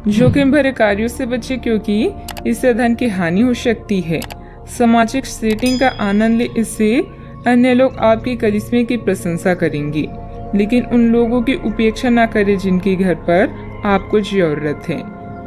जोखिम भरे कार्यों से बचे क्योंकि इससे धन की हानि हो सकती है। सामाजिक सेटिंग का आनंद ले, इससे अन्य लोग आपकी करिश्मे की प्रशंसा करेंगे, लेकिन उन लोगों की उपेक्षा न करें जिनकी घर पर आपको जरूरत है।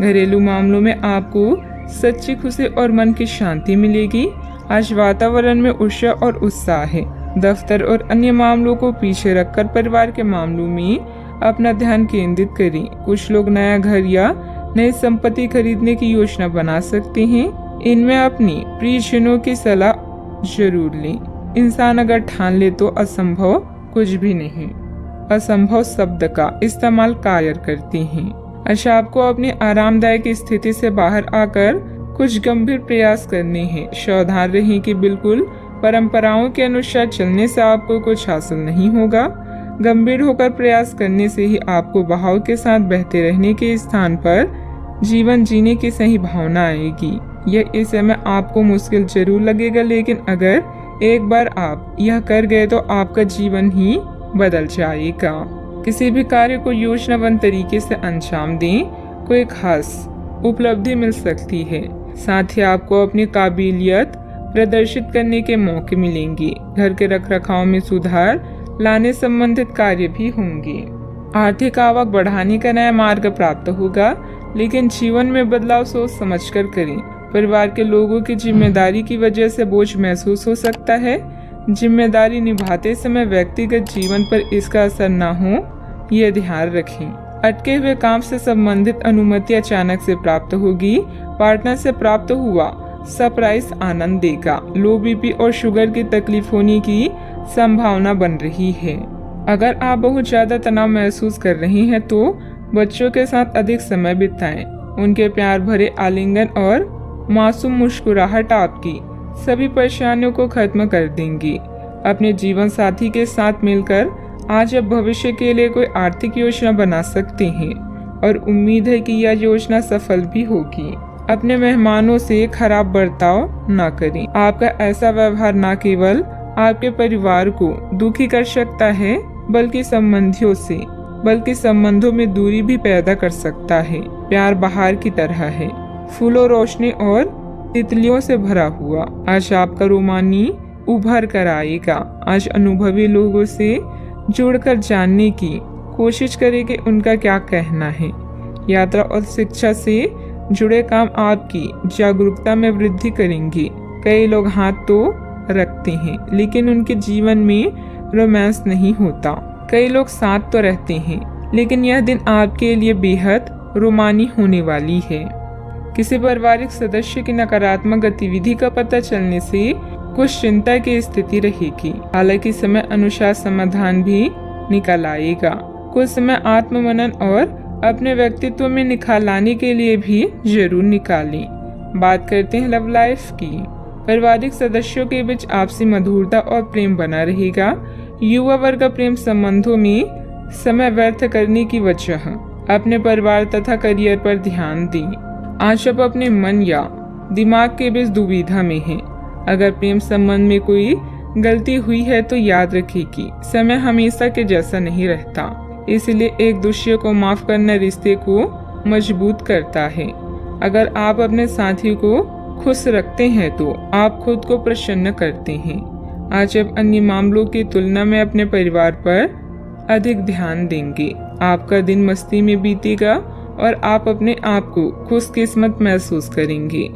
घरेलू मामलों में आपको सच्ची खुशी और मन की शांति मिलेगी। आज वातावरण में ऊर्जा और उत्साह है। दफ्तर और अन्य मामलों को पीछे रखकर परिवार के मामलों में अपना ध्यान केंद्रित करें। कुछ लोग नया घर या नई संपत्ति खरीदने की योजना बना सकते हैं। इनमें अपनी प्रियजनों की सलाह जरूर लें। इंसान अगर ठान ले तो असंभव कुछ भी नहीं। असंभव शब्द का इस्तेमाल कायर करते हैं। अच्छा, आपको अपनी आरामदायक स्थिति से बाहर आकर कुछ गंभीर प्रयास करने हैं। सावधान रहें कि बिल्कुल परंपराओं के अनुसार चलने से आपको कुछ हासिल नहीं होगा। गंभीर होकर प्रयास करने से ही आपको बहाव के साथ बहते रहने के स्थान पर जीवन जीने की सही भावना आएगी। यह इस समय आपको मुश्किल जरूर लगेगा, लेकिन अगर एक बार आप यह कर गए तो आपका जीवन ही बदल जाएगा। किसी भी कार्य को योजनाबद्ध तरीके से अंजाम दें, कोई खास उपलब्धि मिल सकती है। साथ ही आपको अपनी काबिलियत प्रदर्शित करने के मौके मिलेंगे। घर के रखरखाव में सुधार लाने संबंधित कार्य भी होंगे। आर्थिक आवक बढ़ाने का नया मार्ग प्राप्त होगा, लेकिन जीवन में बदलाव सोच समझकर करें। परिवार के लोगों की जिम्मेदारी की वजह से बोझ महसूस हो सकता है। जिम्मेदारी निभाते समय व्यक्तिगत जीवन पर इसका असर न हो, यह ध्यान रखें। अटके हुए काम से संबंधित अनुमति अचानक से प्राप्त होगी। पार्टनर से प्राप्त हुआ सरप्राइज आनंद देगा। लो बीपी और शुगर की तकलीफ होने की संभावना बन रही है। अगर आप बहुत ज्यादा तनाव महसूस कर रहे हैं तो बच्चों के साथ अधिक समय बिताएं। उनके प्यार भरे आलिंगन और मासूम मुस्कुराहट आपकी सभी परेशानियों को खत्म कर देंगी। अपने जीवन साथी के साथ मिलकर आज आप भविष्य के लिए कोई आर्थिक योजना बना सकते हैं और उम्मीद है कि यह योजना सफल भी होगी। अपने मेहमानों से खराब बर्ताव न करें। आपका ऐसा व्यवहार न केवल आपके परिवार को दुखी कर सकता है बल्कि संबंधों में दूरी भी पैदा कर सकता है। प्यार बहार की तरह है, फूलों, रोशनी और तितलियों से भरा हुआ। आज आपका रोमानी उभर कर आएगा। आज अनुभवी लोगों से जुड़कर जानने की कोशिश करें कि उनका क्या कहना है। यात्रा और शिक्षा से जुड़े काम आपकी जागरूकता में वृद्धि करेंगे। कई लोग हाथ तो रखते हैं, लेकिन उनके जीवन में रोमांस नहीं होता। कई लोग साथ तो रहते हैं, लेकिन यह दिन आपके लिए बेहद रोमानी होने वाली है। किसी पारिवारिक सदस्य की नकारात्मक गतिविधि का पता चलने से कुछ चिंता की स्थिति रहेगी। हालांकि समय अनुसार समाधान भी निकल आएगा। कुछ समय आत्ममनन और अपने व्यक्तित्व में निखार लाने के लिए भी जरूर निकालें। बात करते हैं लव लाइफ की। पारिवारिक सदस्यों के बीच आपसी मधुरता और प्रेम बना रहेगा। युवा वर्ग का प्रेम संबंधों में समय व्यर्थ करने की वजह अपने परिवार तथा करियर पर ध्यान दें। आज आप अपने मन या दिमाग के बीच दुविधा में हैं। अगर प्रेम संबंध में कोई गलती हुई है तो याद रखिए कि समय हमेशा के जैसा नहीं रहता, इसलिए एक दूसरे को माफ करना रिश्ते को मजबूत करता है। अगर आप अपने साथी को खुश रखते हैं तो आप खुद को प्रसन्न करते हैं। आज आप अन्य मामलों की तुलना में अपने परिवार पर अधिक ध्यान देंगे। आपका दिन मस्ती में बीतेगा और आप अपने आप को खुशकिस्मत महसूस करेंगे।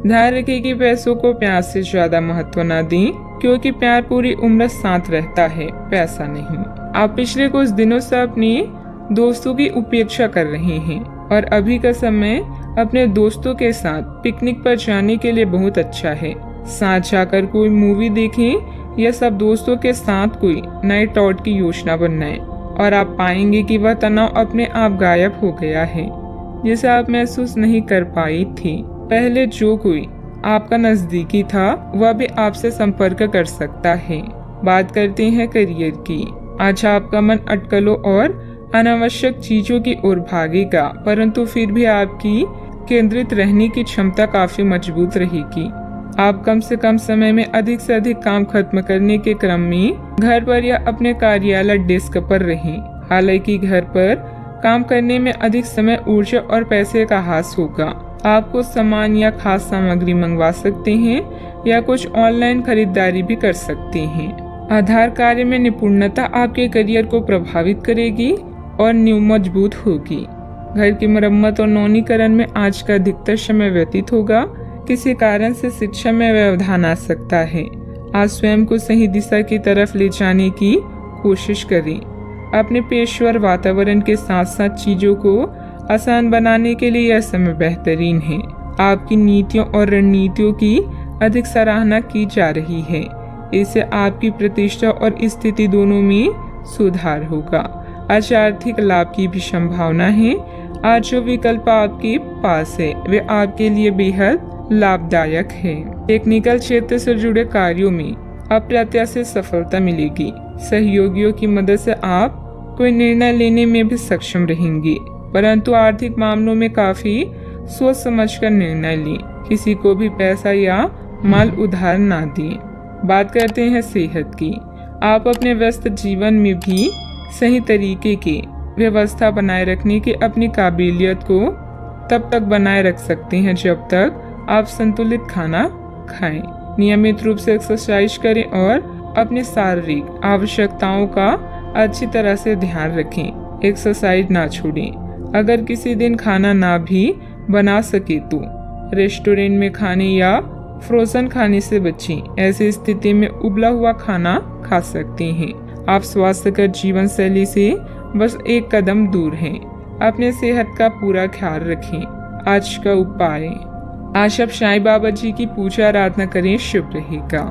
ध्यान रखें कि पैसों को प्यार से ज्यादा महत्व न दें, क्योंकि प्यार पूरी उम्र साथ रहता है, पैसा नहीं। आप पिछले कुछ दिनों से अपने दोस्तों की उपेक्षा कर रहे हैं और अभी का समय अपने दोस्तों के साथ पिकनिक पर जाने के लिए बहुत अच्छा है। साथ जाकर कोई मूवी देखें या सब दोस्तों के साथ कोई नाइट आउट की योजना बनाएं और आप पाएंगे कि वह तनाव अपने आप गायब हो गया है, जिसे आप महसूस नहीं कर पाई थी। पहले जो कोई आपका नजदीकी था वह भी आपसे संपर्क कर सकता है। बात करते हैं करियर की। आज आपका मन अटकलों और अनावश्यक चीजों की ओर भागेगा, परंतु फिर भी आपकी केंद्रित रहने की क्षमता काफी मजबूत रहेगी। आप कम से कम समय में अधिक से अधिक काम खत्म करने के क्रम में घर पर या अपने कार्यालय डेस्क पर रहें। हालांकि घर पर काम करने में अधिक समय, ऊर्जा और पैसे का हास होगा। आपको सामान या खास सामग्री मंगवा सकते हैं या कुछ ऑनलाइन खरीदारी भी कर सकते हैं। आधार कार्य में निपुणता आपके करियर को प्रभावित करेगी और नींव मजबूत होगी। घर की मरम्मत और नवीनीकरण में आज का अधिकतर समय व्यतीत होगा। किसी कारण से शिक्षा में व्यवधान आ सकता है। आज स्वयं को सही दिशा की तरफ ले जाने की कोशिश करें। अपने पेशेवर वातावरण के साथ साथ चीजों को आसान बनाने के लिए यह समय बेहतरीन है। आपकी नीतियों और रणनीतियों की अधिक सराहना की जा रही है। इससे आपकी प्रतिष्ठा और स्थिति दोनों में सुधार होगा। आज आर्थिक लाभ की भी संभावना है। आज जो विकल्प आपके पास है वे आपके लिए बेहद लाभदायक है। टेक्निकल क्षेत्र से जुड़े कार्यों में अप्रत्याशित सफलता मिलेगी। सहयोगियों की मदद से आप कोई निर्णय लेने में भी सक्षम रहेंगे, परंतु आर्थिक मामलों में काफी सोच समझकर निर्णय लें। किसी को भी पैसा या माल उधार ना दें। बात करते हैं सेहत की। आप अपने व्यस्त जीवन में भी सही तरीके की व्यवस्था बनाए रखने की अपनी काबिलियत को तब तक बनाए रख सकते हैं जब तक आप संतुलित खाना खाएं। नियमित रूप से एक्सरसाइज करें और अपनी शारीरिक आवश्यकताओं का अच्छी तरह से ध्यान रखें। एक्सरसाइज ना छोड़ें। अगर किसी दिन खाना ना भी बना सके तो रेस्टोरेंट में खाने या फ्रोजन खाने से बचें। ऐसी स्थिति में उबला हुआ खाना खा सकते हैं। आप स्वास्थ्यकर जीवन शैली से बस एक कदम दूर हैं। अपने सेहत का पूरा ख्याल रखें। आज का उपाय, आज आप साईं बाबा जी की पूजा आराधना करें, शुभ रहेगा।